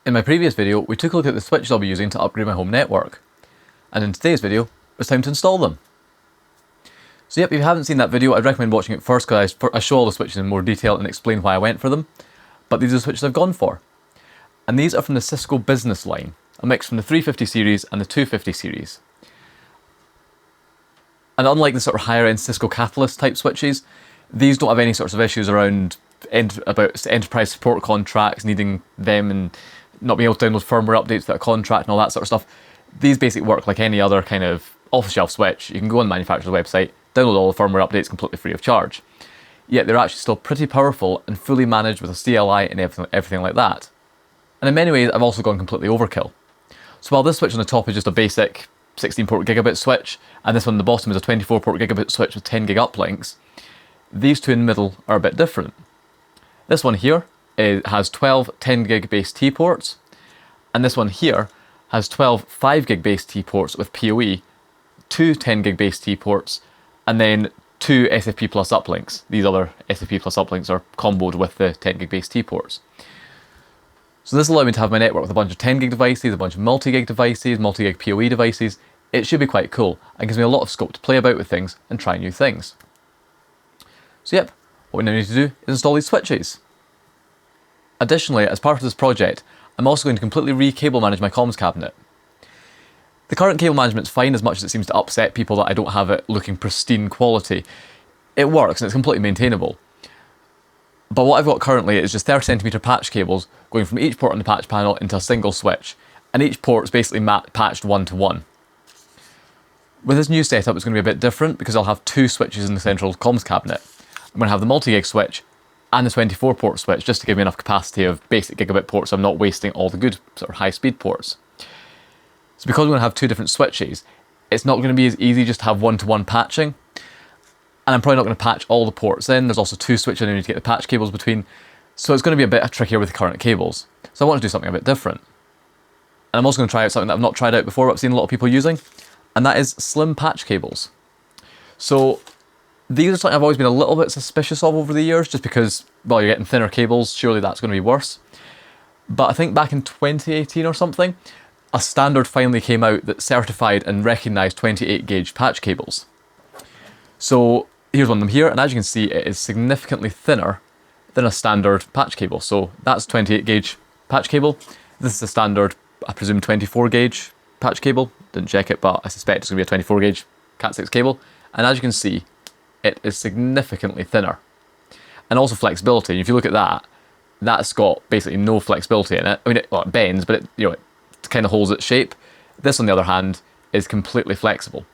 In my previous video, we took a look at the switches I'll be using to upgrade my home network. And in today's video, it's time to install them. So yep, if you haven't seen that video, I'd recommend watching it first because I show all the switches in more detail and explain why I went for them. But these are the switches I've gone for. And these are from the Cisco Business line, a mix from the 350 series and the 250 series. And unlike the sort of higher end Cisco Catalyst type switches, these don't have any sorts of issues around about enterprise support contracts, needing them and not being able to download firmware updates without a contract and all that sort of stuff. These basically work like any other kind of off-the-shelf switch. You can go on the manufacturer's website, download all the firmware updates completely free of charge. Yet they're actually still pretty powerful and fully managed with a CLI and everything like that. And in many ways, I've also gone completely overkill. So while this switch on the top is just a basic 16-port gigabit switch, and this one on the bottom is a 24-port gigabit switch with 10 gig uplinks, these two in the middle are a bit different. This one here has 12 10 gig base T ports, and this one here has 12 5 gig base T ports with PoE, 2 10 gig base T ports, and then 2 SFP plus uplinks. These other SFP plus uplinks are comboed with the 10 gig base T ports. So this allows me to have my network with a bunch of 10 gig devices, a bunch of multi-gig devices, multi-gig PoE devices. It should be quite cool and gives me a lot of scope to play about with things and try new things. So yep, what we now need to do is install these switches. Additionally, as part of this project, I'm also going to completely re-cable manage my comms cabinet. The current cable management is fine as much as it seems to upset people that I don't have it looking pristine quality. It works and it's completely maintainable. But what I've got currently is just 30cm patch cables going from each port on the patch panel into a single switch, and each port is basically patched one-to-one. With this new setup, it's going to be a bit different because I'll have two switches in the central comms cabinet. I'm going to have the multi-gig switch and the 24-port switch just to give me enough capacity of basic gigabit ports so I'm not wasting all the good sort of high-speed ports. So because we're going to have two different switches, it's not going to be as easy just to have one-to-one patching. And I'm probably not going to patch all the ports in. There's also two switches I need to get the patch cables between. So it's going to be a bit trickier with the current cables. So I want to do something a bit different. And I'm also going to try out something that I've not tried out before but I've seen a lot of people using. And that is slim patch cables. So these are something I've always been a little bit suspicious of over the years, just because, well, you're getting thinner cables, surely that's going to be worse. But I think back in 2018 or something, a standard finally came out that certified and recognised 28 gauge patch cables. So here's one of them here, and as you can see, it is significantly thinner than a standard patch cable. So that's 28 gauge patch cable. This is a standard, I presume, 24 gauge patch cable. Didn't check it, but I suspect it's going to be a 24 gauge Cat6 cable. And as you can see, it is significantly thinner. And also flexibility. If you look at that, that's got basically no flexibility in it. I mean, it bends, but it kind of holds its shape. This, on the other hand, is completely flexible.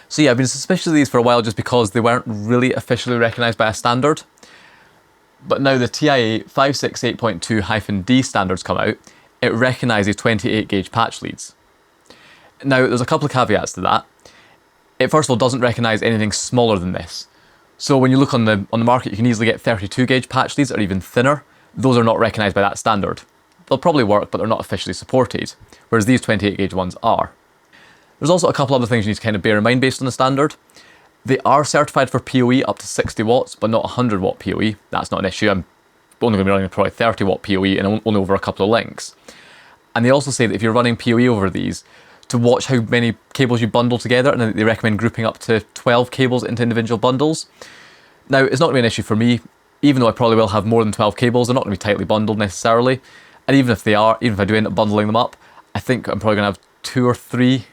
So yeah, I've been suspicious of these for a while just because they weren't really officially recognised by a standard. But now the TIA 568.2-D standards come out, it recognises 28 gauge patch leads. Now, there's a couple of caveats to that. It first of all doesn't recognise anything smaller than this. So when you look on the market, you can easily get 32 gauge patch leads that are even thinner. Those are not recognised by that standard. They'll probably work, but they're not officially supported, whereas these 28 gauge ones are. There's also a couple other things you need to kind of bear in mind based on the standard. They are certified for PoE up to 60 watts, but not 100 watt PoE. That's not an issue. I'm only going to be running probably 30 watt PoE and only over a couple of links. And they also say that if you're running PoE over these, to watch how many cables you bundle together, and they recommend grouping up to 12 cables into individual bundles. Now, it's not going to be an issue for me, even though I probably will have more than 12 cables. They're not going to be tightly bundled necessarily. And even if they are, even if I do end up bundling them up, I think I'm probably going to have 2 or 3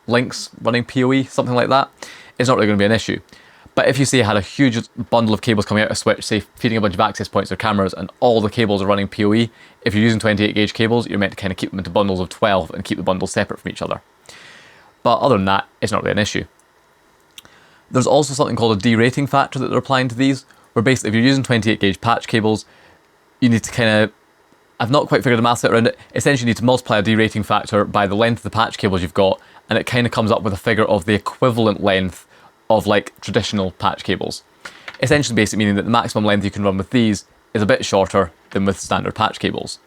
links running PoE, something like that. It's not really going to be an issue. But if you say you had a huge bundle of cables coming out of a switch, say feeding a bunch of access points or cameras, and all the cables are running PoE, if you're using 28 gauge cables, you're meant to kind of keep them into bundles of 12 and keep the bundles separate from each other. But other than that, it's not really an issue. There's also something called a derating factor that they're applying to these, where basically if you're using 28 gauge patch cables, you need to kind of, I've not quite figured the maths out around it, essentially you need to multiply a derating factor by the length of the patch cables you've got, and it kind of comes up with a figure of the equivalent length of like traditional patch cables. Essentially basically meaning that the maximum length you can run with these is a bit shorter than with standard patch cables.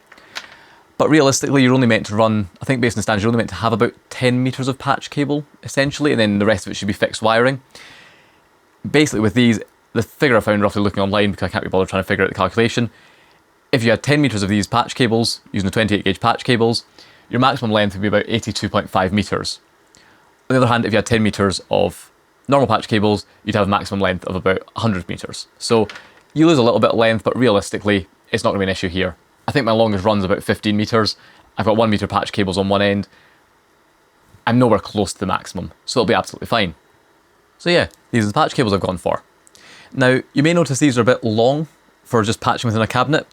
But realistically, you're only meant to run, I think based on the standards, you're only meant to have about 10 metres of patch cable, essentially, and then the rest of it should be fixed wiring. Basically with these, the figure I found roughly looking online, because I can't be bothered trying to figure out the calculation, if you had 10 meters of these patch cables, using the 28 gauge patch cables, your maximum length would be about 82.5 meters. On the other hand, if you had 10 meters of normal patch cables, you'd have a maximum length of about 100 meters. So you lose a little bit of length, but realistically, it's not going to be an issue here. I think my longest run's about 15 meters. I've got 1 meter patch cables on one end. I'm nowhere close to the maximum, so it'll be absolutely fine. So yeah, these are the patch cables I've gone for. Now, you may notice these are a bit long for just patching within a cabinet,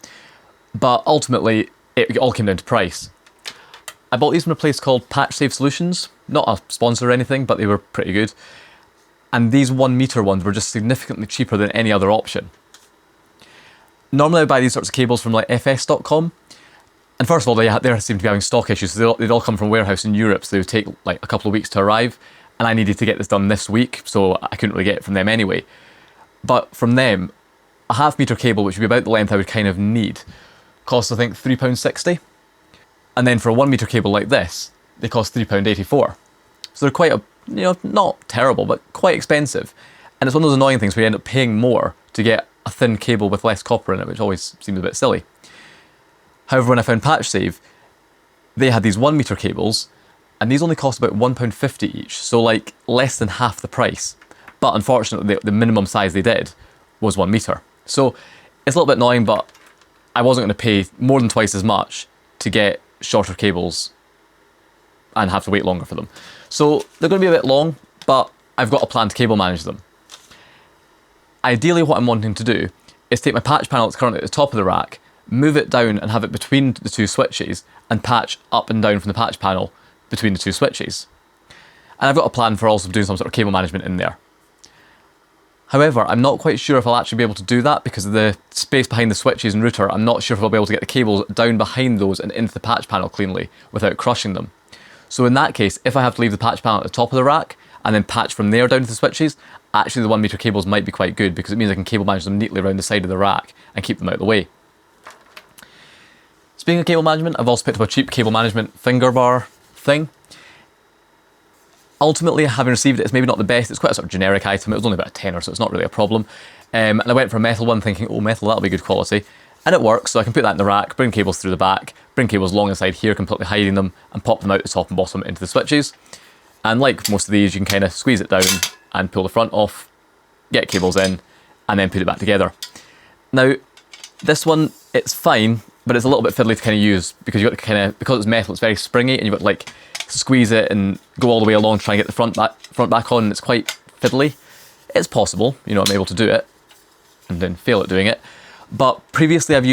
but ultimately, it all came down to price. I bought these from a place called PatchSafe Solutions, not a sponsor or anything, but they were pretty good. And these 1 meter ones were just significantly cheaper than any other option. Normally I buy these sorts of cables from like fs.com, and first of all, they seem to be having stock issues, so they'd all come from a warehouse in Europe, so they would take like a couple of weeks to arrive, and I needed to get this done this week, so I couldn't really get it from them anyway. But from them, a half meter cable, which would be about the length I would kind of need, costs I think £3.60. And then for a 1 meter cable like this, they cost £3.84. So they're quite not terrible, but quite expensive. And it's one of those annoying things where you end up paying more to get a thin cable with less copper in it, which always seems a bit silly. However, when I found PatchSafe, they had these 1 meter cables, and these only cost about £1.50 each, so like less than half the price. But unfortunately, the minimum size they did was 1 meter. So it's a little bit annoying, but I wasn't going to pay more than twice as much to get shorter cables and have to wait longer for them. So they're going to be a bit long, but I've got a plan to cable manage them. Ideally, what I'm wanting to do is take my patch panel that's currently at the top of the rack, move it down and have it between the two switches, and patch up and down from the patch panel between the two switches. And I've got a plan for also doing some sort of cable management in there. However, I'm not quite sure if I'll actually be able to do that because of the space behind the switches and router. I'm not sure if I'll be able to get the cables down behind those and into the patch panel cleanly without crushing them. So in that case, if I have to leave the patch panel at the top of the rack and then patch from there down to the switches, actually the 1 meter cables might be quite good because it means I can cable manage them neatly around the side of the rack and keep them out of the way. Speaking of cable management, I've also picked up a cheap cable management finger bar thing. Ultimately, having received it, it's maybe not the best. It's quite a sort of generic item. It was only about a tenner, so it's not really a problem. And I went for a metal one thinking, oh, metal, that'll be good quality. And it works, so I can put that in the rack, bring cables through the back, bring cables along inside here, completely hiding them, and pop them out the top and bottom into the switches. And like most of these, you can kind of squeeze it down and pull the front off, get cables in, and then put it back together. Now, this one, it's fine, but it's a little bit fiddly to kind of use because you've got to kind of, because it's metal, it's very springy, and you've got to like squeeze it and go all the way along, try and get the front back on, and it's quite fiddly. It's possible, I'm able to do it, and then fail at doing it. But previously when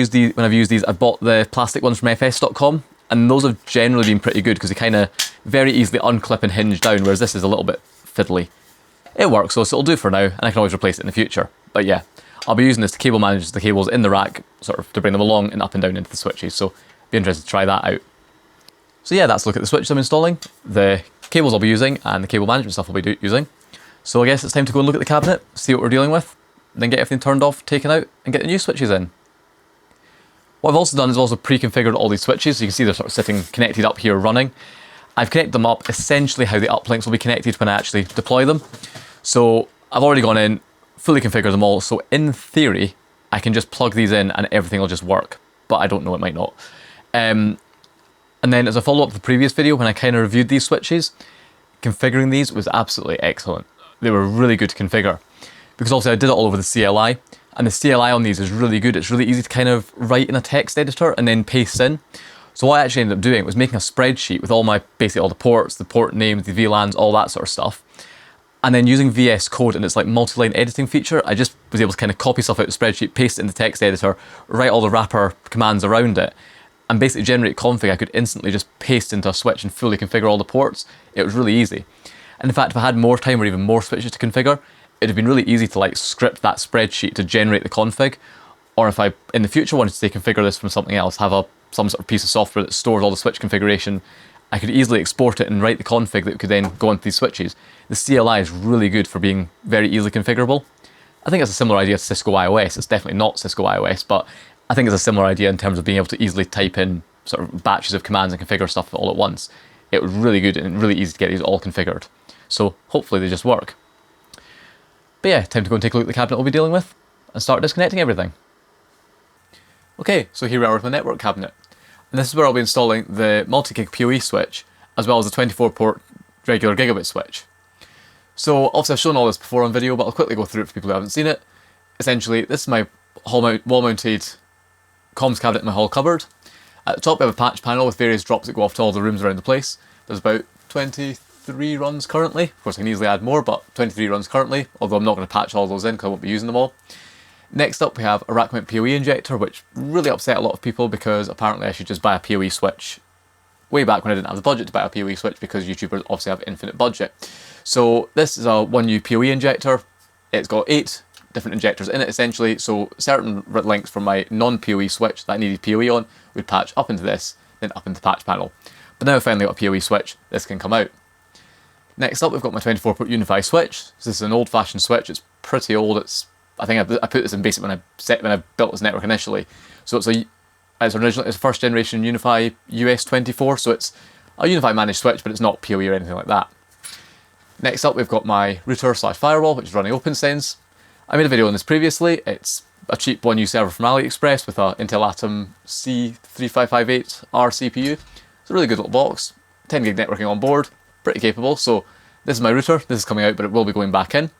I've used these, I bought the plastic ones from fs.com, and those have generally been pretty good because they kind of very easily unclip and hinge down, whereas this is a little bit fiddly. It works though, so it'll do for now, and I can always replace it in the future. But yeah, I'll be using this to cable manage the cables in the rack, sort of to bring them along and up and down into the switches, so be interested to try that out. So yeah, that's a look at the switches I'm installing, the cables I'll be using, and the cable management stuff I'll be using. So I guess it's time to go and look at the cabinet, see what we're dealing with, then get everything turned off, taken out, and get the new switches in. What I've also done is also pre-configured all these switches, so you can see they're sort of sitting connected up here running. I've connected them up essentially how the uplinks will be connected when I actually deploy them. So I've already gone in, fully configured them all, so in theory, I can just plug these in and everything will just work, but I don't know, it might not. And then as a follow-up to the previous video, when I kind of reviewed these switches, configuring these was absolutely excellent. They were really good to configure. Because obviously I did it all over the CLI, and the CLI on these is really good. It's really easy to kind of write in a text editor and then paste in. So what I actually ended up doing was making a spreadsheet with basically all the ports, the port names, the VLANs, all that sort of stuff. And then using VS Code and its like multi-line editing feature, I just was able to kind of copy stuff out of the spreadsheet, paste it in the text editor, write all the wrapper commands around it, and basically generate config I could instantly just paste into a switch and fully configure all the ports. It was really easy. And in fact, if I had more time or even more switches to configure, it'd have been really easy to like script that spreadsheet to generate the config. Or if I, in the future, wanted to say configure this from something else, have some sort of piece of software that stores all the switch configuration, I could easily export it and write the config that could then go into these switches. The CLI is really good for being very easily configurable. I think it's a similar idea to Cisco iOS. It's definitely not Cisco iOS, but I think it's a similar idea in terms of being able to easily type in sort of batches of commands and configure stuff all at once. It was really good and really easy to get these all configured. So hopefully they just work. But yeah, time to go and take a look at the cabinet we'll be dealing with and start disconnecting everything. Okay, so here we are with my network cabinet. And this is where I'll be installing the multi-gig PoE switch, as well as the 24-port regular gigabit switch. So obviously I've shown all this before on video, but I'll quickly go through it for people who haven't seen it. Essentially, this is my wall-mounted comms cabinet in my hall cupboard. At the top we have a patch panel with various drops that go off to all the rooms around the place. There's about 23 runs currently. Of course I can easily add more, but 23 runs currently, although I'm not going to patch all those in because I won't be using them all. Next up we have a rack mount PoE injector, which really upset a lot of people because apparently I should just buy a PoE switch way back when I didn't have the budget to buy a PoE switch, because YouTubers obviously have infinite budget. So this is a 1U PoE injector. It's got 8 different injectors in it essentially, so certain links from my non-PoE switch that I needed PoE on would patch up into this, then up into the patch panel. But now I've finally got a PoE switch, this can come out. Next up we've got my 24-port UniFi switch. So this is an old-fashioned switch, it's pretty old. I think I put this in basic when I built this network initially. So it's a first generation UniFi US24, so it's a UniFi managed switch, but it's not PoE or anything like that. Next up we've got my router / firewall, which is running OpenSense. I made a video on this previously. It's a cheap 1U server from AliExpress with a Intel Atom C3558R CPU. It's a really good little box, 10 gig networking on board, pretty capable. So this is my router, this is coming out, but it will be going back in.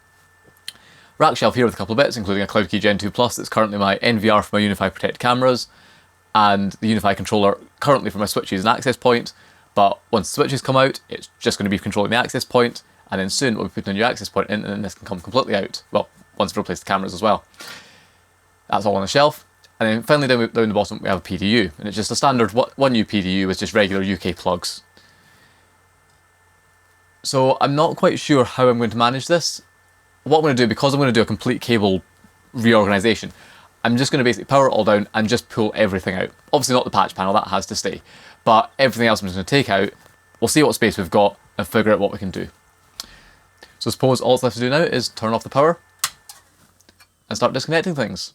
Rack shelf here with a couple of bits, including a CloudKey Gen 2 Plus that's currently my NVR for my UniFi Protect cameras, and the UniFi controller currently for my switches and access point. But once the switches come out, it's just going to be controlling the access point, and then soon we'll be putting a new access point in, and then this can come completely out. Well, once we replace the cameras as well. That's all on the shelf. And then finally down the bottom we have a PDU, and it's just a standard 1U PDU with just regular UK plugs. So I'm not quite sure how I'm going to manage this. What I'm going to do, because I'm going to do a complete cable reorganisation, I'm just going to basically power it all down and just pull everything out. Obviously not the patch panel, that has to stay. But everything else I'm just going to take out, we'll see what space we've got and figure out what we can do. So I suppose all that's left to do now is turn off the power and start disconnecting things.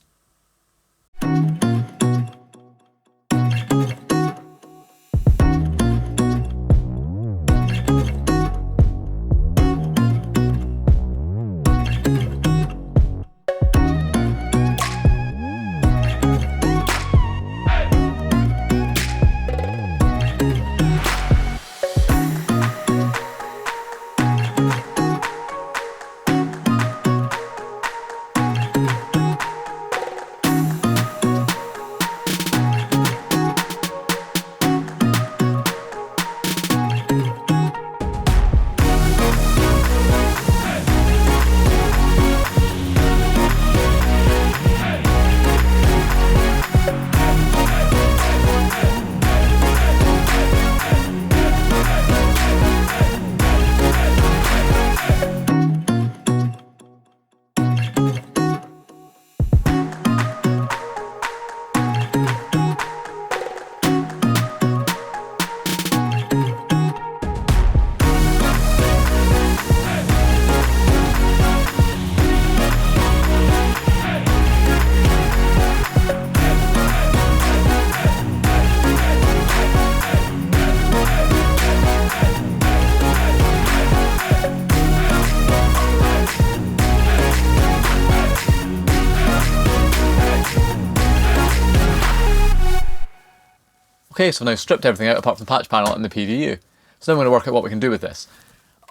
Okay, so now I've stripped everything out apart from the patch panel and the PDU. So now I'm going to work out what we can do with this.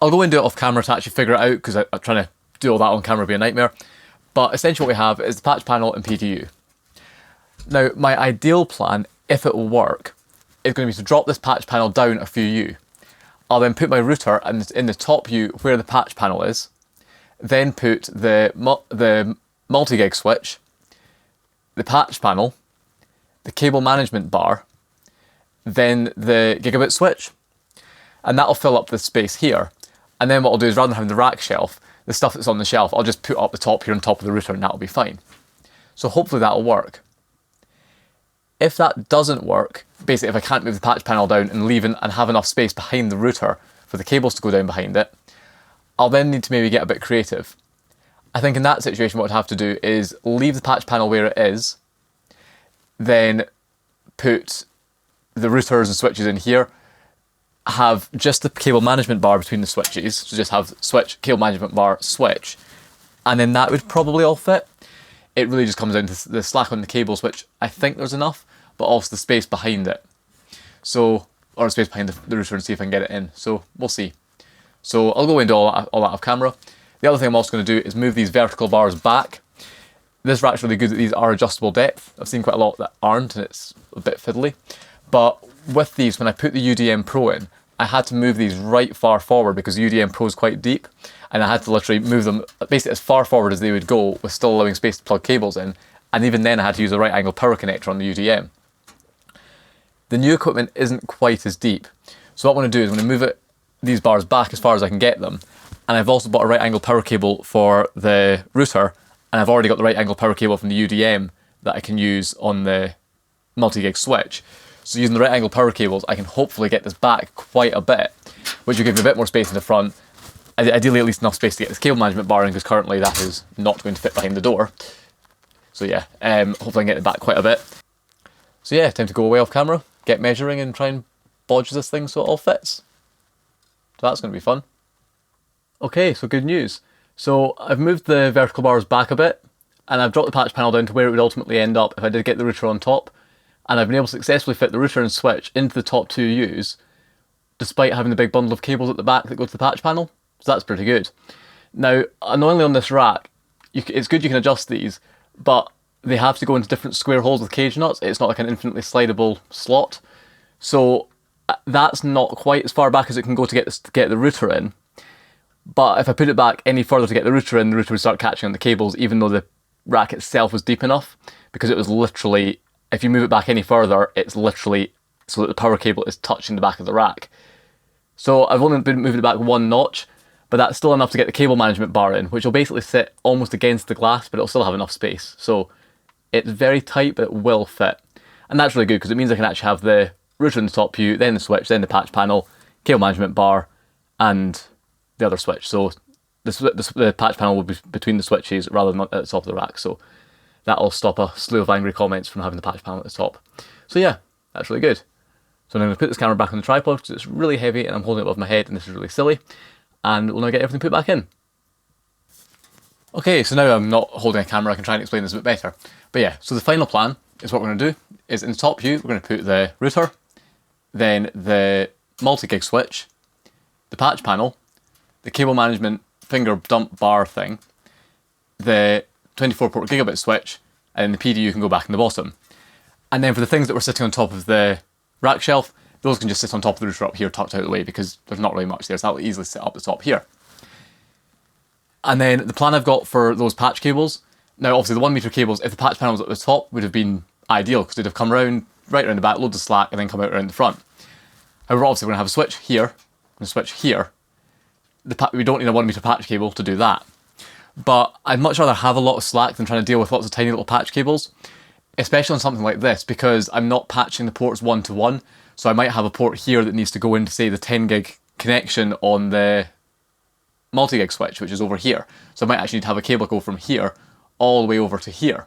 I'll go and do it off camera to actually figure it out, because I'm trying to do all that on camera would be a nightmare. But essentially what we have is the patch panel and PDU. Now my ideal plan, if it will work, is going to be to drop this patch panel down a few U. I'll then put my router in the top U where the patch panel is, then put the multi-gig switch, the patch panel, the cable management bar, then the gigabit switch, and that'll fill up this space here. And then what I'll do is, rather than having the rack shelf, the stuff that's on the shelf, I'll just put up the top here on top of the router, and that'll be fine. So hopefully that'll work. If that doesn't work, basically if I can't move the patch panel down and have enough space behind the router for the cables to go down behind it, I'll then need to maybe get a bit creative. I think in that situation what I'd have to do is leave the patch panel where it is, then put the routers and switches in here, have just the cable management bar between the switches, so just have switch, cable management bar, switch, and then that would probably all fit. It really just comes down to the slack on the cables, which I think there's enough, but also the space behind it. So, or the space behind the router, and see if I can get it in. So we'll see. So I'll go into all that off camera. The other thing I'm also going to do is move these vertical bars back. This rack's really good that these are adjustable depth. I've seen quite a lot that aren't, and it's a bit fiddly. But with these, when I put the UDM Pro in, I had to move these right far forward because the UDM Pro is quite deep, and I had to literally move them basically as far forward as they would go, with still allowing space to plug cables in. And even then I had to use a right angle power connector on the UDM. The new equipment isn't quite as deep. So what I'm going to do is I'm going to move these bars back as far as I can get them. And I've also bought a right angle power cable for the router, and I've already got the right angle power cable from the UDM that I can use on the multi-gig switch. So using the right angle power cables, I can hopefully get this back quite a bit, which will give me a bit more space in the front. Ideally at least enough space to get this cable management bar in, because currently that is not going to fit behind the door. So yeah, hopefully I can get it back quite a bit. So yeah, time to go away off camera, get measuring and try and bodge this thing so it all fits. So that's going to be fun. Okay, so good news. So I've moved the vertical bars back a bit, and I've dropped the patch panel down to where it would ultimately end up if I did get the router on top, and I've been able to successfully fit the router and switch into the top two U's, despite having the big bundle of cables at the back that go to the patch panel. So that's pretty good. Now, annoyingly on this rack, it's good you can adjust these, but they have to go into different square holes with cage nuts. It's not like an infinitely slidable slot. So that's not quite as far back as it can go to get the router in. But if I put it back any further to get the router in, the router would start catching on the cables, even though the rack itself was deep enough, because it was literally, if you move it back any further, it's literally so that the power cable is touching the back of the rack. So I've only been moving it back one notch, but that's still enough to get the cable management bar in, which will basically sit almost against the glass, but it'll still have enough space. So it's very tight, but it will fit. And that's really good, because it means I can actually have the router in the top view, then the switch, then the patch panel, cable management bar, and the other switch. So the patch panel will be between the switches rather than at the top of the rack. So that'll stop a slew of angry comments from having the patch panel at the top. So yeah, that's really good. So I'm going to put this camera back on the tripod because it's really heavy and I'm holding it above my head and this is really silly. And we'll now get everything put back in. Okay, so now I'm not holding a camera, I can try and explain this a bit better. But yeah, so the final plan is what we're going to do is in the top view, we're going to put the router, then the multi-gig switch, the patch panel, the cable management finger dump bar thing, the 24 port gigabit switch, and the PDU can go back in the bottom. And then for the things that were sitting on top of the rack shelf, those can just sit on top of the router up here tucked out of the way because there's not really much there, so that'll easily sit up the top here. And then the plan I've got for those patch cables, now obviously the 1 meter cables, if the patch panel was at the top, would have been ideal because they'd have come around, right around the back, loads of slack, and then come out around the front. However, obviously we're going to have a switch here, and a switch here. We don't need a 1 meter patch cable to do that. But I'd much rather have a lot of slack than trying to deal with lots of tiny little patch cables, especially on something like this, because I'm not patching the ports one to one. So I might have a port here that needs to go into, say, the 10 gig connection on the multi-gig switch, which is over here. So I might actually need to have a cable go from here all the way over to here.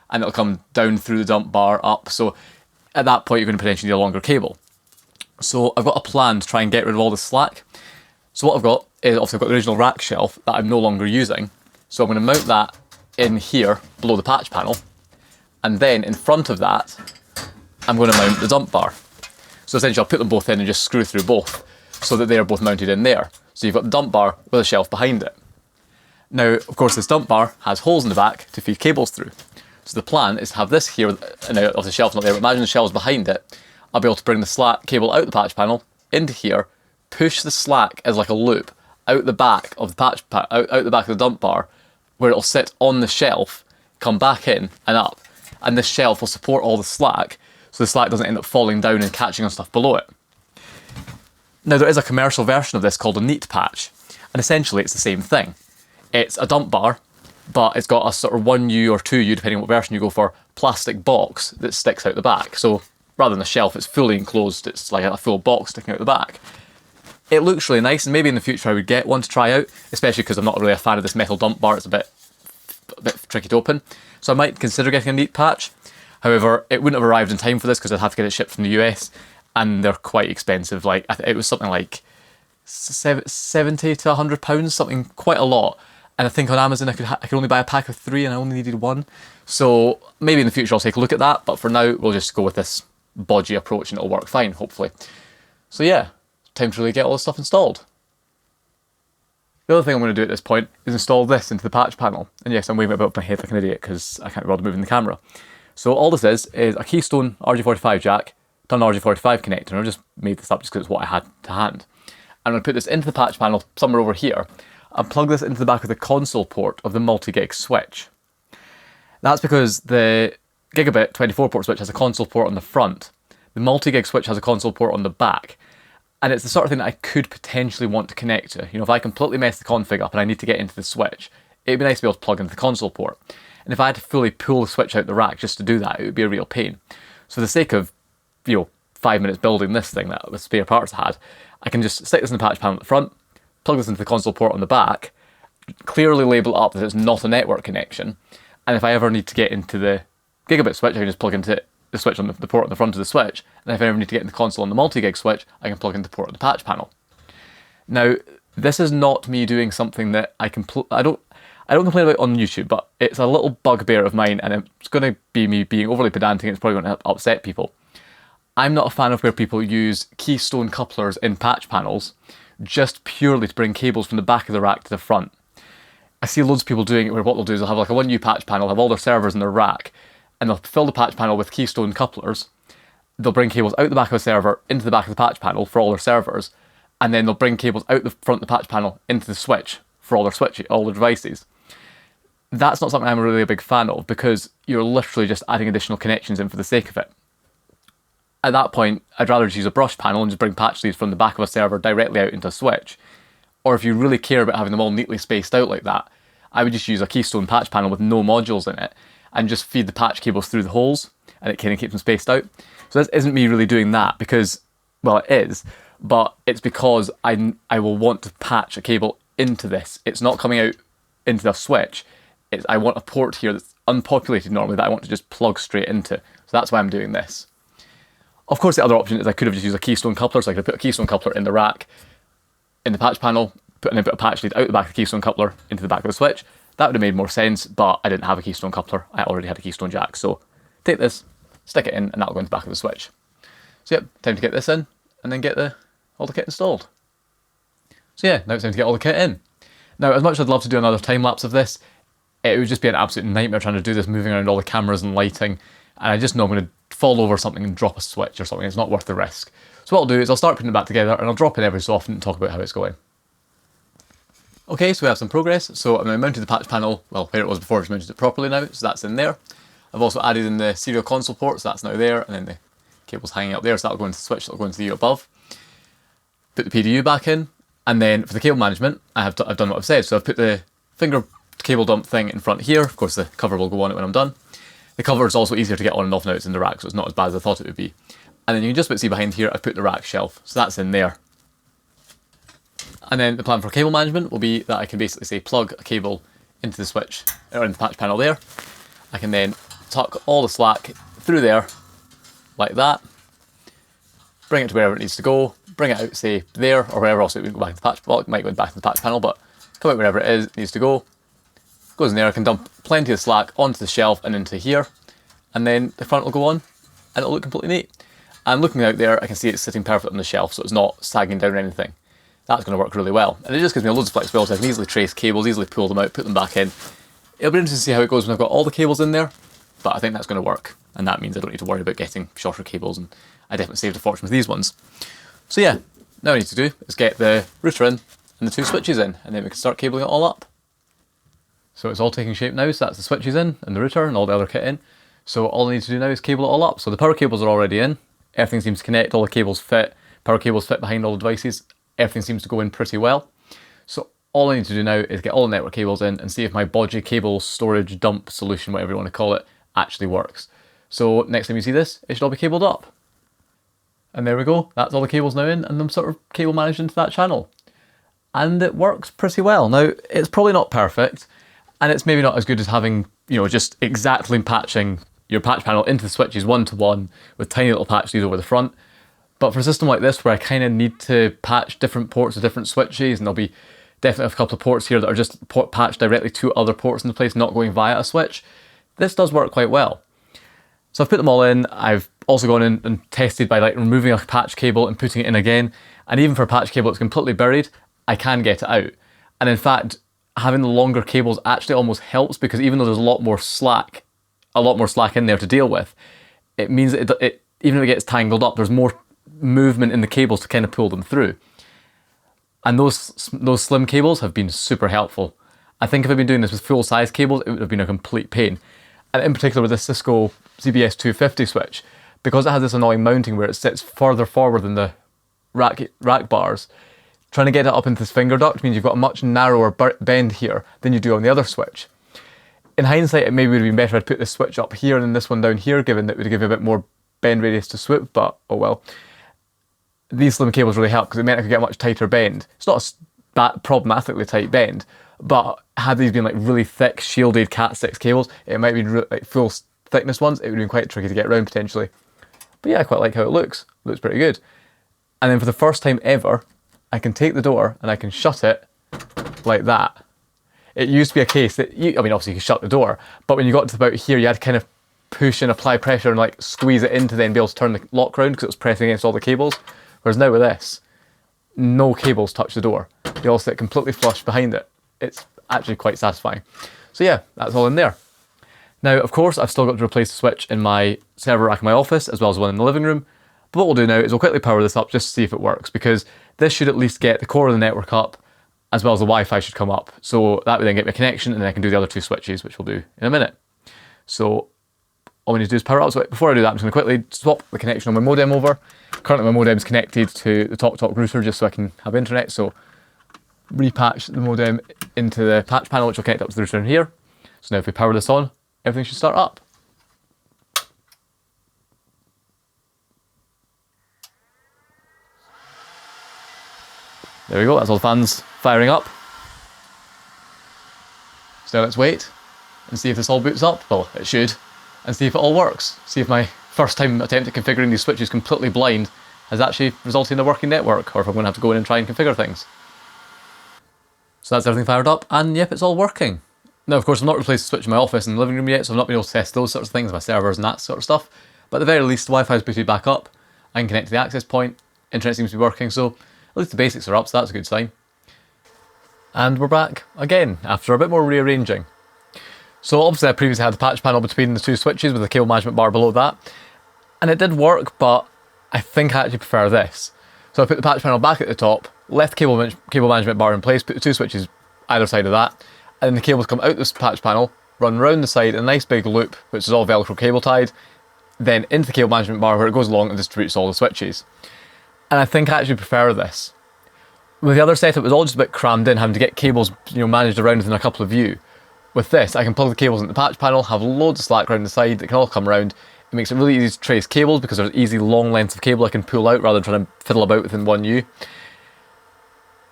And it'll come down through the dump bar up. So at that point, you're going to potentially need a longer cable. So I've got a plan to try and get rid of all the slack. So what I've got is, obviously I've got the original rack shelf that I'm no longer using. So I'm going to mount that in here below the patch panel. And then in front of that, I'm going to mount the dump bar. So essentially I'll put them both in and just screw through both so that they're both mounted in there. So you've got the dump bar with a shelf behind it. Now, of course, this dump bar has holes in the back to feed cables through. So the plan is to have this here, and now of the shelf's not there, but imagine the shelf's behind it. I'll be able to bring the slack cable out the patch panel, into here, push the slack as like a loop out the back of the out the back of the dump bar, where it'll sit on the shelf, come back in and up, and this shelf will support all the slack, so the slack doesn't end up falling down and catching on stuff below it. Now there is a commercial version of this called a neat patch, and essentially it's the same thing. It's a dump bar, but it's got a sort of 1U or 2U, depending on what version you go for, plastic box that sticks out the back. So rather than a shelf, it's fully enclosed, it's like a full box sticking out the back. It looks really nice, and maybe in the future I would get one to try out, especially because I'm not really a fan of this metal dump bar, it's a bit tricky to open. So I might consider getting a neat patch. However, it wouldn't have arrived in time for this because I'd have to get it shipped from the US, and they're quite expensive. Like, it was something like 70 to £100, something quite a lot. And I think on Amazon I could only buy a pack of 3 and I only needed 1. So maybe in the future I'll take a look at that, but for now we'll just go with this bodgy approach and it'll work fine, hopefully. So yeah, time to really get all this stuff installed. The other thing I'm going to do at this point is install this into the patch panel. And yes, I'm waving it above my head like an idiot because I can't be bothered moving the camera. So all this is a Keystone RJ45 jack to an RJ45 connector. And I just made this up just because it's what I had to hand. I'm going to put this into the patch panel somewhere over here and plug this into the back of the console port of the multi-gig switch. That's because the Gigabit 24 port switch has a console port on the front. The multi-gig switch has a console port on the back. And it's the sort of thing that I could potentially want to connect to. You know, if I completely mess the config up and I need to get into the switch, it'd be nice to be able to plug into the console port. And if I had to fully pull the switch out the rack just to do that, it would be a real pain. So for the sake of, 5 minutes building this thing that with spare parts I had, I can just stick this in the patch panel at the front, plug this into the console port on the back, clearly label it up that it's not a network connection, and if I ever need to get into the Gigabit switch, I can just plug into the switch on the port on the front of the switch, and if I ever need to get in the console on the multi-gig switch, I can plug into the port on the patch panel. Now, this is not me doing something that I don't complain about on YouTube, but it's a little bugbear of mine, and it's going to be me being overly pedantic, and it's probably going to upset people. I'm not a fan of where people use Keystone couplers in patch panels just purely to bring cables from the back of the rack to the front. I see loads of people doing it where what they'll do is they'll have like a 1U patch panel, have all their servers in their rack, and they'll fill the patch panel with Keystone couplers. They'll bring cables out the back of a server into the back of the patch panel for all their servers, and then they'll bring cables out the front of the patch panel into the switch for all their devices. That's not something I'm really a big fan of because you're literally just adding additional connections in for the sake of it. At that point, I'd rather just use a brush panel and just bring patch leads from the back of a server directly out into a switch. Or if you really care about having them all neatly spaced out like that, I would just use a Keystone patch panel with no modules in it and just feed the patch cables through the holes, and it kind of keeps them spaced out. So this isn't me really doing that because, well, it is, but it's because I will want to patch a cable into this. It's not coming out into the switch. I want a port here that's unpopulated normally that I want to just plug straight into. So that's why I'm doing this. Of course, the other option is I could have just used a Keystone coupler, so I could put a Keystone coupler in the rack, in the patch panel, and then put a patch lead out the back of the Keystone coupler into the back of the switch. That would have made more sense, but I didn't have a Keystone coupler. I already had a Keystone jack. So take this, stick it in, and that'll go into the back of the switch. So yep, time to get this in, and then get all the kit installed. So yeah, now it's time to get all the kit in. Now, as much as I'd love to do another time lapse of this, it would just be an absolute nightmare trying to do this, moving around all the cameras and lighting, and I just know I'm going to fall over something and drop a switch or something. It's not worth the risk. So what I'll do is I'll start putting it back together and I'll drop in every so often and talk about how it's going. Okay, so we have some progress. So I'm now mounted the patch panel, well, where it was before, I've just mounted it properly now, so that's in there. I've also added in the serial console port, so that's now there, and then the cable's hanging up there, so that'll go into the switch, that'll go into the U above. Put the PDU back in, and then for the cable management, I've done what I've said. So I've put the finger cable dump thing in front here. Of course, the cover will go on it when I'm done. The cover is also easier to get on and off now it's in the rack, so it's not as bad as I thought it would be. And then you can just about see behind here, I've put the rack shelf, so that's in there. And then the plan for cable management will be that I can basically say plug a cable into the switch, or into the patch panel there. I can then tuck all the slack through there, like that. Bring it to wherever it needs to go, bring it out, say, there, or wherever else it would go back to the patch, well, it might go back to the patch panel, but come out wherever it needs to go. Goes in there, I can dump plenty of slack onto the shelf and into here, and then the front will go on, and it'll look completely neat. And looking out there, I can see it's sitting perfect on the shelf, so it's not sagging down or anything. That's going to work really well. And it just gives me loads of flexibility. I can easily trace cables, easily pull them out, put them back in. It'll be interesting to see how it goes when I've got all the cables in there, but I think that's going to work. And that means I don't need to worry about getting shorter cables, and I definitely saved a fortune with these ones. So yeah, now what I need to do is get the router in and the two switches in, and then we can start cabling it all up. So it's all taking shape now, so that's the switches in, and the router, and all the other kit in. So all I need to do now is cable it all up. So the power cables are already in, everything seems to connect, all the cables fit, power cables fit behind all the devices, everything seems to go in pretty well. So all I need to do now is get all the network cables in and see if my bodgy cable storage dump solution, whatever you want to call it, actually works. So next time you see this, it should all be cabled up. And there we go, that's all the cables now in, and I'm sort of cable managed into that channel. And it works pretty well. Now, it's probably not perfect, and it's maybe not as good as having, just exactly patching your patch panel into the switches one-to-one with tiny little patch leads over the front. But for a system like this, where I kind of need to patch different ports of different switches, and there'll be Definitely have a couple of ports here that are just patched directly to other ports in the place, not going via a switch. This does work quite well. So I've put them all in. I've also gone in and tested by like removing a patch cable and putting it in again. And even for a patch cable that's completely buried, I can get it out. And in fact, having the longer cables actually almost helps, because even though there's a lot more slack in there to deal with, it means that it even if it gets tangled up, there's more movement in the cables to kind of pull them through. And those slim cables have been super helpful. I think if I'd been doing this with full size cables, it would have been a complete pain. And in particular with the Cisco ZBS 250 switch, because it has this annoying mounting where it sits further forward than the rack bars, trying to get it up into this finger duct means you've got a much narrower bend here than you do on the other switch. In hindsight, it maybe would have been better I'd put this switch up here and this one down here, given that it would give you a bit more bend radius to swoop, but oh well. These slim cables really help because it meant I could get a much tighter bend. It's not that problematically tight bend, but had these been like really thick shielded Cat6 cables, it might have been like full thickness ones, it would have been quite tricky to get around potentially. But yeah, I quite like how it looks. It looks pretty good. And then for the first time ever, I can take the door and I can shut it like that. It used to be a case that, obviously you could shut the door, but when you got to about here, you had to kind of push and apply pressure and like squeeze it in to then be able to turn the lock round because it was pressing against all the cables. Whereas now with this, no cables touch the door. They all sit completely flush behind it. It's actually quite satisfying. So yeah, that's all in there. Now, of course, I've still got to replace the switch in my server rack in my office, as well as one in the living room. But what we'll do now is we'll quickly power this up just to see if it works, because this should at least get the core of the network up, as well as the Wi-Fi should come up. So that would then get me a connection, and then I can do the other two switches, which we'll do in a minute. So all we need to do is power up. So before I do that, I'm just going to quickly swap the connection on my modem over. Currently my modem is connected to the TalkTalk router just so I can have internet. So repatch the modem into the patch panel, which will connect up to the router in here. So now if we power this on, everything should start up. There we go, that's all the fans firing up. So now let's wait and see if this all boots up. Well, it should. And see if it all works. See if my first time attempt at configuring these switches completely blind has actually resulted in a working network, or if I'm going to have to go in and try and configure things. So that's everything fired up, and yep, it's all working. Now, of course, I've not replaced the switch in my office and the living room yet, so I've not been able to test those sorts of things, my servers and that sort of stuff. But at the very least, the Wi-Fi is booted back up. I can connect to the access point. Internet seems to be working, so at least the basics are up, so that's a good sign. And we're back again, after a bit more rearranging. So obviously I previously had the patch panel between the two switches with the cable management bar below that. And it did work, but I think I actually prefer this. So I put the patch panel back at the top, left the cable management bar in place, put the two switches either side of that, and then the cables come out this patch panel, run round the side in a nice big loop, which is all Velcro cable tied, then into the cable management bar where it goes along and distributes all the switches. And I think I actually prefer this. With the other setup, it was all just a bit crammed in, having to get cables managed around within a couple of you. With this, I can plug the cables into the patch panel, have loads of slack around the side that can all come around. It makes it really easy to trace cables because there's easy long lengths of cable I can pull out rather than trying to fiddle about within one U.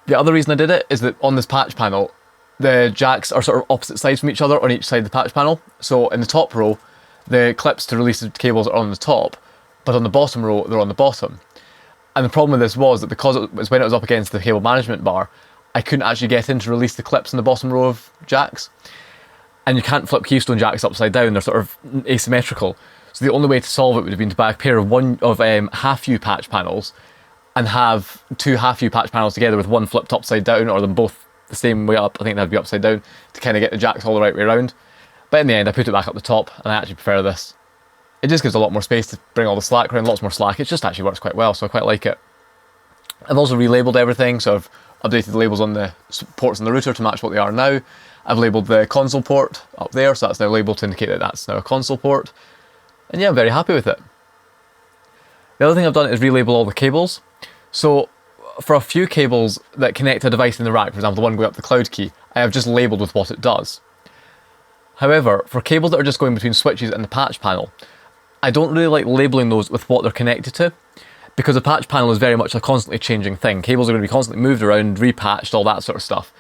The other reason I did it is that on this patch panel, the jacks are sort of opposite sides from each other on each side of the patch panel. So in the top row, the clips to release the cables are on the top, but on the bottom row, they're on the bottom. And the problem with this was that because it was when it was up against the cable management bar, I couldn't actually get in to release the clips in the bottom row of jacks. And you can't flip keystone jacks upside down, they're sort of asymmetrical. So the only way to solve it would have been to buy a pair of half-U patch panels and have two half-U patch panels together with one flipped upside down, or them both the same way up. I think they'd be upside down to kind of get the jacks all the right way around. But in the end, I put it back up the top, and I actually prefer this. It just gives a lot more space to bring all the slack around, lots more slack. It just actually works quite well, so I quite like it. I've also relabeled everything, so I've updated the labels on the ports on the router to match what they are now. I've labelled the console port up there, so that's now labelled to indicate that that's now a console port. And yeah, I'm very happy with it. The other thing I've done is relabel all the cables. So for a few cables that connect a device in the rack, for example the one going up the cloud key, I have just labelled with what it does. However, for cables that are just going between switches and the patch panel, I don't really like labelling those with what they're connected to, because the patch panel is very much a constantly changing thing. Cables are going to be constantly moved around, repatched, all that sort of stuff.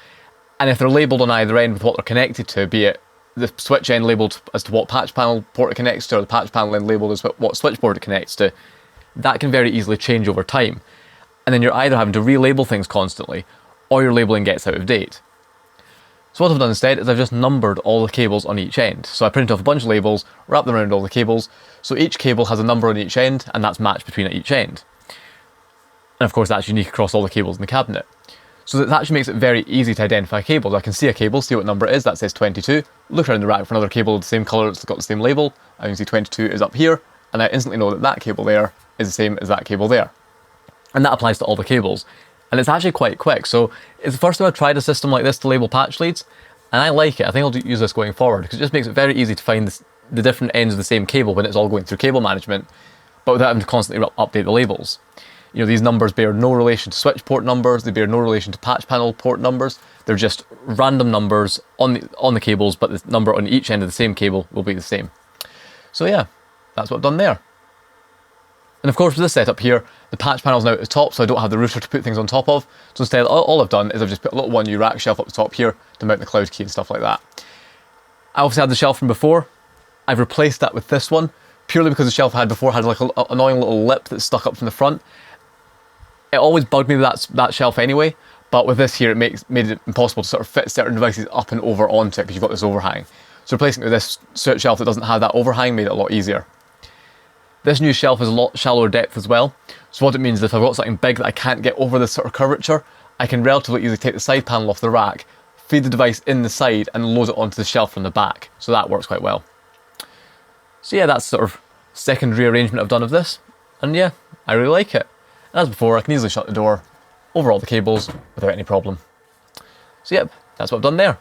And if they're labelled on either end with what they're connected to, be it the switch end labelled as to what patch panel port it connects to, or the patch panel end labelled as what switchboard it connects to, that can very easily change over time. And then you're either having to relabel things constantly, or your labeling gets out of date. So what I've done instead is I've just numbered all the cables on each end. So I printed off a bunch of labels, wrapped them around all the cables, so each cable has a number on each end, and that's matched between at each end. And of course that's unique across all the cables in the cabinet. So that actually makes it very easy to identify cables. I can see a cable, see what number it is, that says 22, look around the rack for another cable of the same colour that's got the same label, I can see 22 is up here, and I instantly know that that cable there is the same as that cable there. And that applies to all the cables. And it's actually quite quick. So it's the first time I've tried a system like this to label patch leads, and I like it. I think I'll use this going forward because it just makes it very easy to find the different ends of the same cable when it's all going through cable management, but without having to constantly update the labels. You know, these numbers bear no relation to switch port numbers, they bear no relation to patch panel port numbers, they're just random numbers on the cables, but the number on each end of the same cable will be the same. So yeah, that's what I've done there. And of course with this setup here, the patch panel's now at the top, so I don't have the router to put things on top of. So instead, all I've done is I've just put a little 1U rack shelf up the top here to mount the cloud key and stuff like that. I obviously had the shelf from before. I've replaced that with this one, purely because the shelf I had before had like an annoying little lip that stuck up from the front. It always bugged me with that shelf anyway, but with this here, it made it impossible to sort of fit certain devices up and over onto it because you've got this overhang. So replacing it with this shelf that doesn't have that overhang made it a lot easier. This new shelf is a lot shallower depth as well, so what it means is if I've got something big that I can't get over this sort of curvature, I can relatively easily take the side panel off the rack, feed the device in the side and load it onto the shelf from the back, so that works quite well. So yeah, that's sort of second rearrangement I've done of this, and yeah, I really like it. And as before, I can easily shut the door over all the cables without any problem. So yep, that's what I've done there.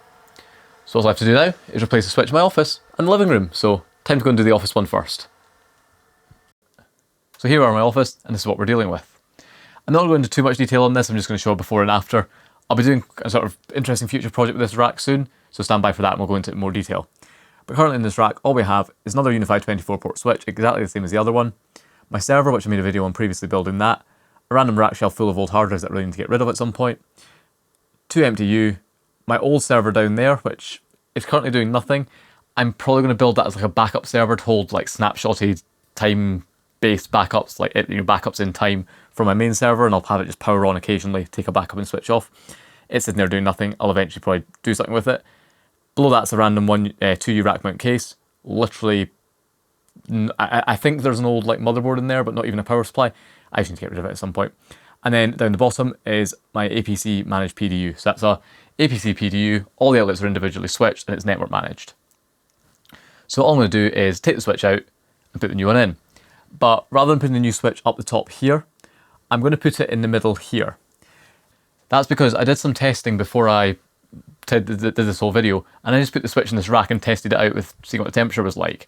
So all I have to do now is replace the switch in my office and the living room, so time to go and do the office one first. So here we are in my office, and this is what we're dealing with. I'm not going to go into too much detail on this, I'm just going to show before and after. I'll be doing a sort of interesting future project with this rack soon, so stand by for that and we'll go into it in more detail. But currently in this rack, all we have is another unified 24-port switch, exactly the same as the other one. My server, which I made a video on previously building that. A random rack shelf full of old hard drives that I really need to get rid of at some point. 2 MTU. My old server down there, which is currently doing nothing. I'm probably going to build that as like a backup server to hold like snapshotted time-based backups, like backups in time from my main server, and I'll have it just power on occasionally, take a backup and switch off. It's sitting there doing nothing. I'll eventually probably do something with it. Below that's a random 2U rack mount case. Literally, I think there's an old like motherboard in there, but not even a power supply. I just need to get rid of it at some point. And then down the bottom is my APC managed PDU. So that's a APC PDU, all the outlets are individually switched and it's network managed. So all I'm going to do is take the switch out and put the new one in. But rather than putting the new switch up the top here, I'm going to put it in the middle here. That's because I did some testing before I did this whole video, and I just put the switch in this rack and tested it out with seeing what the temperature was like.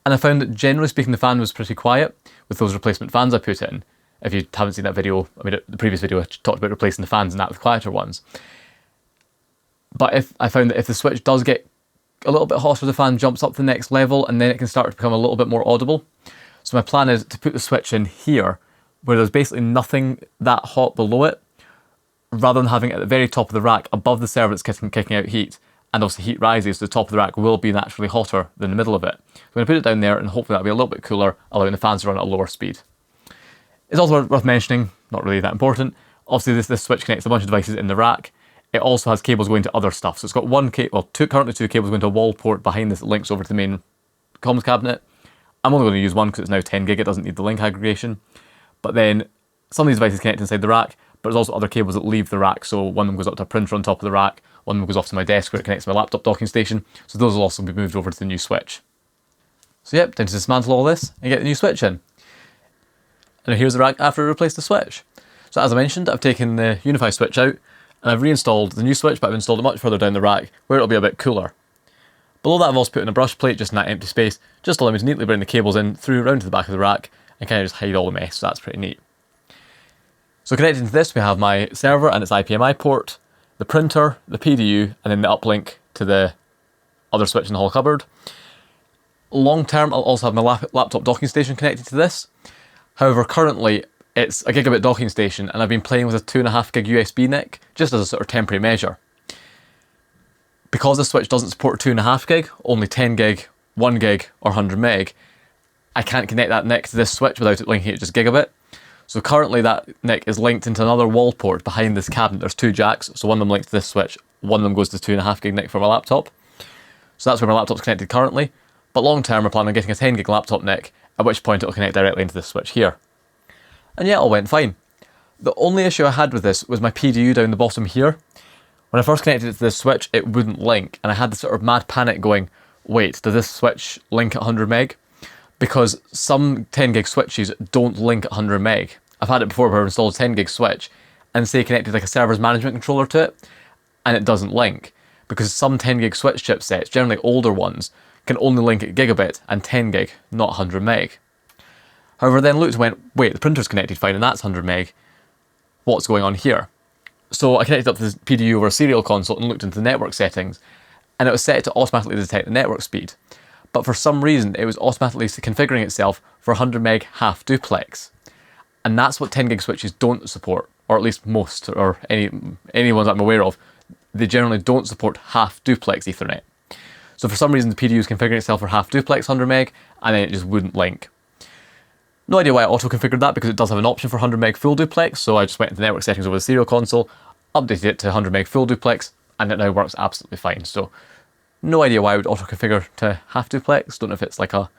And I found that generally speaking the fan was pretty quiet with those replacement fans I put in. If you haven't seen that video, I mean the previous video I talked about replacing the fans and that with quieter ones. But if I found that if the switch does get a little bit hotter, the fan jumps up to the next level and then it can start to become a little bit more audible. So my plan is to put the switch in here where there's basically nothing that hot below it, rather than having it at the very top of the rack above the server that's kicking out heat. And obviously heat rises, so the top of the rack will be naturally hotter than the middle of it. So I'm going to put it down there and hopefully that'll be a little bit cooler, allowing the fans to run at a lower speed. It's also worth mentioning, not really that important, obviously this switch connects a bunch of devices in the rack. It also has cables going to other stuff. So it's got currently two cables going to a wall port behind this that links over to the main comms cabinet. I'm only going to use one because it's now 10 gig, it doesn't need the link aggregation. But then some of these devices connect inside the rack, but there's also other cables that leave the rack. So one of them goes up to a printer on top of the rack, one of them goes off to my desk where it connects to my laptop docking station. So those will also be moved over to the new switch. So yep, time to dismantle all this and get the new switch in. And here's the rack after I replaced the switch. So as I mentioned, I've taken the Unify switch out and I've reinstalled the new switch, but I've installed it much further down the rack where it'll be a bit cooler. Below that I've also put in a brush plate just in that empty space, just to allow me to neatly bring the cables in through around to the back of the rack and kind of just hide all the mess, so that's pretty neat. So connected to this we have my server and its IPMI port, the printer, the PDU, and then the uplink to the other switch in the hall cupboard. Long term I'll also have my laptop docking station connected to this. However, currently it's a gigabit docking station and I've been playing with a 2.5 gig USB NIC just as a sort of temporary measure. Because the switch doesn't support 2.5 gig, only 10 gig, 1 gig or 100 meg, I can't connect that NIC to this switch without it linking it just gigabit. So currently that NIC is linked into another wall port behind this cabinet. There's 2 jacks, so one of them links to this switch, one of them goes to the 2.5 gig NIC for my laptop. So that's where my laptop's connected currently, but long term we're planning on getting a 10 gig laptop NIC, at which point it'll connect directly into this switch here. And yeah, it all went fine. The only issue I had with this was my PDU down the bottom here. When I first connected it to this switch, it wouldn't link, and I had this sort of mad panic going, wait, does this switch link at 100 meg? Because some 10 gig switches don't link at 100 meg. I've had it before where I've installed a 10 gig switch and say connected like a server's management controller to it, and it doesn't link. Because some 10 gig switch chipsets, generally older ones, can only link at gigabit and 10 gig, not 100 meg. However, then looked and went, wait, the printer's connected fine and that's 100 meg. What's going on here? So I connected up to the PDU over a serial console and looked into the network settings, and it was set to automatically detect the network speed. But for some reason, it was automatically configuring itself for 100 meg half duplex. And that's what 10 gig switches don't support, or at least most, or any ones I'm aware of. They generally don't support half duplex Ethernet. So for some reason, the PDU is configuring itself for half duplex 100 meg, and then it just wouldn't link. No idea why I auto-configured that, because it does have an option for 100 meg full duplex, so I just went into network settings over the serial console, updated it to 100 meg full duplex, and it now works absolutely fine. So no idea why I would auto-configure to half duplex. Don't know if it's like a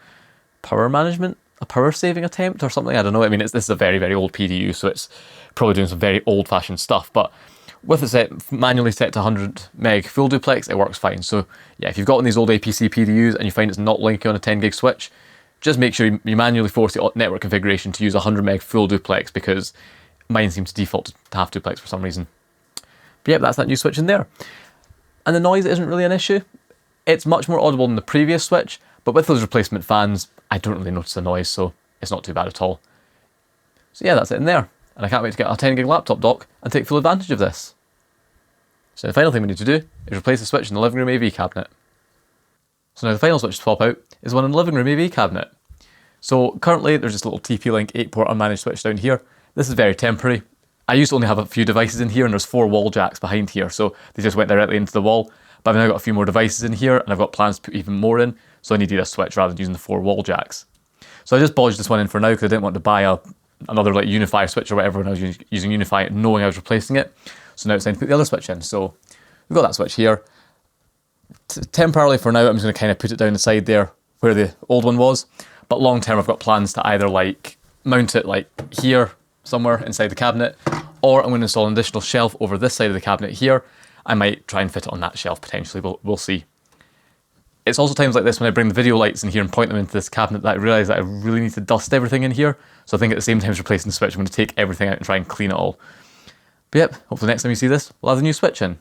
power saving attempt or something. I don't know. I mean, this is a very, very old PDU, so it's probably doing some very old-fashioned stuff. But with it manually set to 100 meg full duplex, it works fine. So yeah, if you've got one of these old APC PDUs and you find it's not linking on a 10 gig switch, just make sure you manually force the network configuration to use 100 meg full duplex, because mine seems to default to half duplex for some reason. But yeah, that's that new switch in there. And the noise isn't really an issue. It's much more audible than the previous switch, but with those replacement fans, I don't really notice the noise, so it's not too bad at all. So yeah, that's it in there. And I can't wait to get a 10 gig laptop dock and take full advantage of this. So the final thing we need to do is replace the switch in the living room AV cabinet. So now the final switch to swap out is one in the living room AV cabinet. So currently there's this little TP-Link 8-port unmanaged switch down here. This is very temporary. I used to only have a few devices in here, and there's 4 wall jacks behind here, so they just went directly into the wall. But I've now got a few more devices in here, and I've got plans to put even more in, so I needed a switch rather than using the 4 wall jacks. So I just bodged this one in for now because I didn't want to buy another like Unify switch or whatever when I was using Unify, knowing I was replacing it. So now it's time to put the other switch in. So we've got that switch here. Temporarily for now, I'm just going to kind of put it down the side there where the old one was. But long term, I've got plans to either like mount it like here somewhere inside the cabinet, or I'm going to install an additional shelf over this side of the cabinet here. I might try and fit it on that shelf potentially, we'll see. It's also times like this when I bring the video lights in here and point them into this cabinet that I realise that I really need to dust everything in here. So I think at the same time as replacing the switch, I'm going to take everything out and try and clean it all. But yep, hopefully next time you see this, we'll have the new switch in.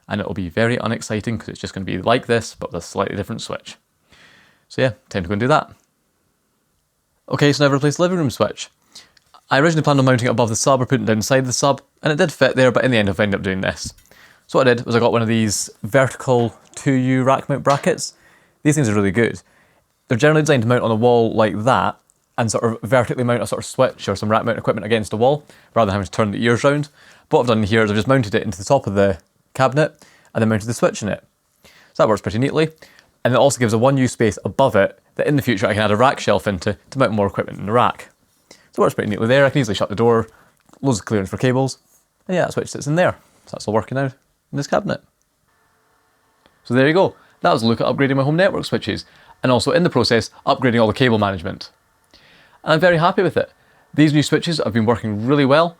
And it'll be very unexciting because it's just going to be like this, but with a slightly different switch. So yeah, time to go and do that. Okay, so now I've replaced the living room switch. I originally planned on mounting it above the sub or putting it down inside the sub, and it did fit there, but in the end I've ended up doing this. So what I did was I got one of these vertical 2U rack mount brackets. These things are really good. They're generally designed to mount on a wall like that, and sort of vertically mount a sort of switch or some rack mount equipment against a wall, rather than having to turn the ears round. But what I've done here is I've just mounted it into the top of the cabinet, and then mounted the switch in it. So that works pretty neatly. And it also gives a 1U space above it that in the future I can add a rack shelf into to mount more equipment in the rack. So it works pretty neatly there. I can easily shut the door, loads of clearance for cables, and yeah, that switch sits in there. So that's all working now in this cabinet. So there you go. That was a look at upgrading my home network switches, and also in the process, upgrading all the cable management. And I'm very happy with it. These new switches have been working really well.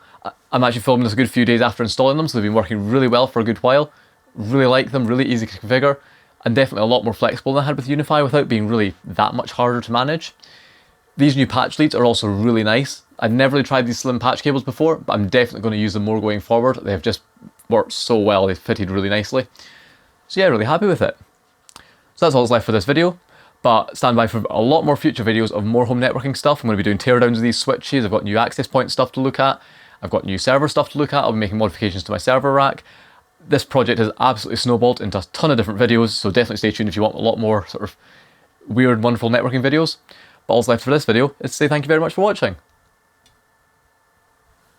I'm actually filming this a good few days after installing them, so they've been working really well for a good while. Really like them, really easy to configure, and definitely a lot more flexible than I had with Unify without being really that much harder to manage. These new patch leads are also really nice. I've never really tried these slim patch cables before, but I'm definitely going to use them more going forward. They have just worked so well, they've fitted really nicely. So yeah, really happy with it. So that's all that's left for this video, but stand by for a lot more future videos of more home networking stuff. I'm going to be doing teardowns of these switches, I've got new access point stuff to look at, I've got new server stuff to look at, I'll be making modifications to my server rack. This project has absolutely snowballed into a ton of different videos, so definitely stay tuned if you want a lot more sort of weird, wonderful networking videos. But all that's left for this video is to say thank you very much for watching.